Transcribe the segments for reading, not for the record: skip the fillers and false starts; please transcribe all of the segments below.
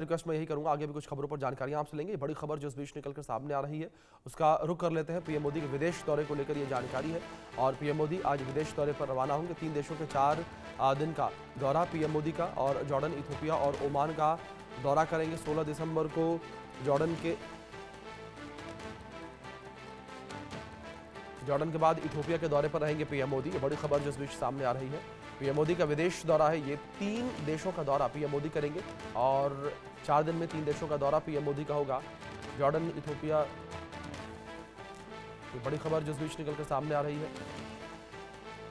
Request मैं यही करूंगा, आगे भी कुछ खबरों पर जानकारियां आपसे लेंगे। बड़ी खबर जो इस बीच निकलकर सामने आ रही है उसका रुख कर लेते हैं। पीएम मोदी के विदेश दौरे को लेकर ये जानकारी है और पीएम मोदी आज विदेश दौरे पर रवाना होंगे। 3 देशों के 4 दिन का दौरा पीएम मोदी का, और जॉर्डन, इथियोपिया और ओमान का दौरा करेंगे। 16 दिसंबर को जॉर्डन के बाद इथियोपिया के दौरे पर रहेंगे पीएम मोदी। ये बड़ी खबर जो इस बीच सामने आ रही है। पीएम मोदी का विदेश दौरा है, ये 3 देशों का दौरा पीएम मोदी करेंगे और 4 दिन में 3 देशों का दौरा पीएम मोदी का होगा। जॉर्डन, इथियोपिया, ये बड़ी खबर जो इस बीच निकलकर सामने आ रही है।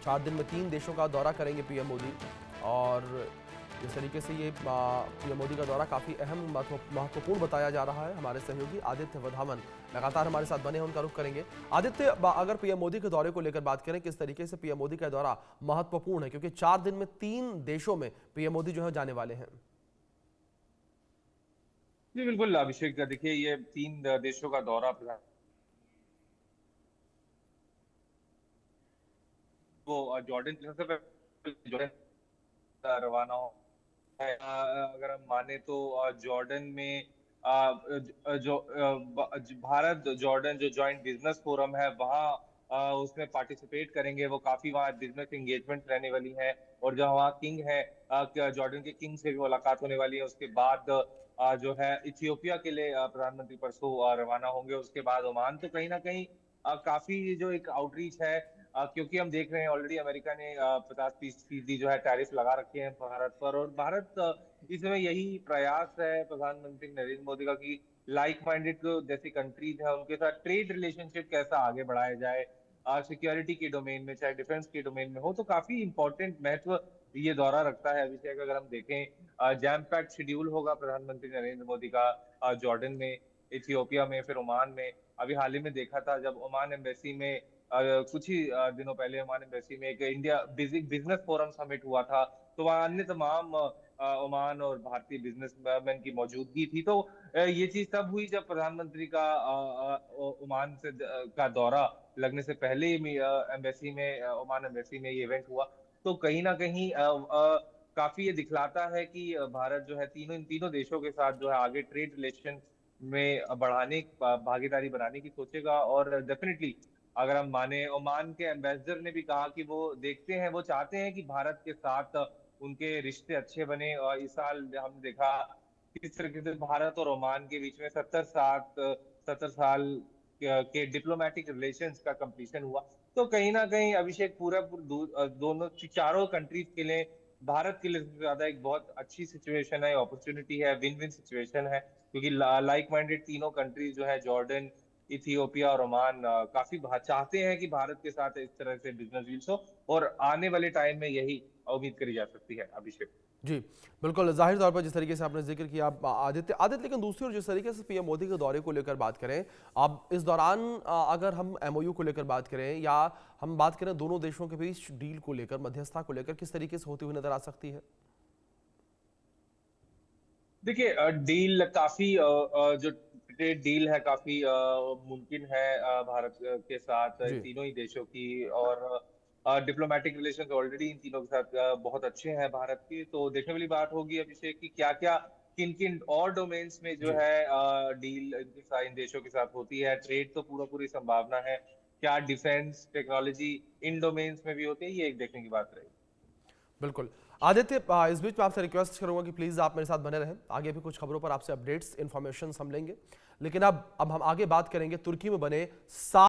4 दिन में 3 देशों का दौरा करेंगे पीएम मोदी और जिस तरीके से ये पीएम मोदी का दौरा काफ़ी अहम महत्वपूर्ण बताया जा रहा है। हमारे सहयोगी आदित्य वर्धावन लगातार हमारे साथ बने हैं, उनका रुख करेंगे। आदित्य, अगर पीएम मोदी के दौरे को लेकर बात करें, किस तरीके से पीएम मोदी का दौरा महत्वपूर्ण है, क्योंकि 4 दिन में 3 देशों में पीएम मोदी जो है जाने वाले हैं। जी बिल्कुल अभिषेक, देखिए ये 3 देशों का दौरा वो जॉर्डन के सबसे पहले जॉर्डन रवाना हो है। अगर हम माने तो जॉर्डन में जो भारत जॉर्डन जो जॉइंट बिजनेस फोरम है वहाँ उसमें पार्टिसिपेट करेंगे। वो काफी वहाँ बिजनेस एंगेजमेंट रहने वाली है और जो वहाँ किंग है, जॉर्डन के किंग से भी मुलाकात होने वाली है। उसके बाद जो है इथियोपिया के लिए प्रधानमंत्री परसों रवाना होंगे। उसके बाद ओमान। तो कहीं ना कहीं काफी जो एक आउटरीच है, क्योंकि हम देख रहे हैं ऑलरेडी अमेरिका ने 50-30% जो है टैरिफ लगा रखे हैं भारत पर। और भारत इस समय यही प्रयास है प्रधानमंत्री नरेंद्र मोदी का कि लाइक माइंडेड जैसी कंट्रीज है उनके साथ ट्रेड रिलेशनशिप कैसा आगे बढ़ाया जाए, सिक्योरिटी के डोमेन में, चाहे डिफेंस के डोमेन में हो। तो काफी इंपॉर्टेंट महत्व ये दौरा रखता है। अभिषेक, अगर हम देखें जैम पैक्ड शेड्यूल होगा प्रधानमंत्री नरेंद्र मोदी का जॉर्डन में, इथियोपिया में, फिर ओमान में। अभी हाल ही में देखा था जब ओमान एम्बेसी में कुछ ही दिनों पहले ओमान एम्बेसी में एक इंडिया बिजनेस फोरम समिट हुआ था। तो वहाँ अन्य तमाम ओमान और भारतीय बिजनेसमैन की मौजूदगी थी। तो ये चीज तब हुई जब प्रधानमंत्री का ओमान का दौरा लगने से पहले ही एम्बेसी में, ओमान एम्बेसी में ये इवेंट हुआ। तो कहीं ना कहीं काफी ये दिखलाता है कि भारत जो है इन तीनों देशों के साथ जो है आगे ट्रेड रिलेशन में बढ़ाने, भागीदारी बनाने की सोचेगा। और डेफिनेटली अगर हम माने, ओमान के एम्बेसडर ने भी कहा कि वो देखते हैं, वो चाहते हैं कि भारत के साथ उनके रिश्ते अच्छे बने। और इस साल हमने देखा किस तरीके से भारत और ओमान के बीच में 70 साल के डिप्लोमेटिक रिलेशंस का कंप्लीशन हुआ। तो कहीं ना कहीं अभिषेक दोनों चारों कंट्रीज के लिए, भारत के लिए सबसे ज्यादा एक बहुत अच्छी सिचुएशन है, अपॉर्चुनिटी है, विन विन सिचुएशन है। क्योंकि लाइक माइंडेड तीनों कंट्रीज जो है जॉर्डन, इथियोपिया और ओमान काफी चाहते हैं कि भारत के साथ इस तरह से बिजनेस डील्स हो। और आने वाले टाइम में यही उम्मीद करी जा सकती है अभिषेक। जी बिल्कुल, जाहिर तौर पर जिस तरीके से आपने जिक्र किया आदित्य, लेकिन दूसरी ओर जिस तरीके से पीएम मोदी के दौरे को लेकर बात करें, अब इस दौरान अगर हम एमओयू को लेकर बात करें या हम बात करें दोनों देशों के बीच डील को लेकर, मध्यस्थता को लेकर, किस तरीके से होती हुई नजर आ सकती है? देखिए डील काफी जो ट्रेड डील है काफी मुमकिन है भारत के साथ इन जी तीनों ही देशों की। और डिप्लोमेटिक रिलेशंस ऑलरेडी इन तीनों के साथ बहुत अच्छे हैं भारत के। तो देखने वाली बात होगी अभिषेक कि क्या क्या किन किन और डोमेन्स में जो जी है डील इन देशों के साथ होती है। ट्रेड तो पूरा पूरी संभावना है, क्या डिफेंस टेक्नोलॉजी इन डोमेन्स में भी होती है, ये एक देखने की बात रहेगी। बिल्कुल। आदित्य, इस बीच मैं आपसे रिक्वेस्ट करूंगा कि प्लीज़ आप मेरे साथ बने रहें, आगे भी कुछ खबरों पर आपसे अपडेट्स, इन्फॉर्मेशन हम लेंगे। लेकिन अब हम आगे बात करेंगे तुर्की में बने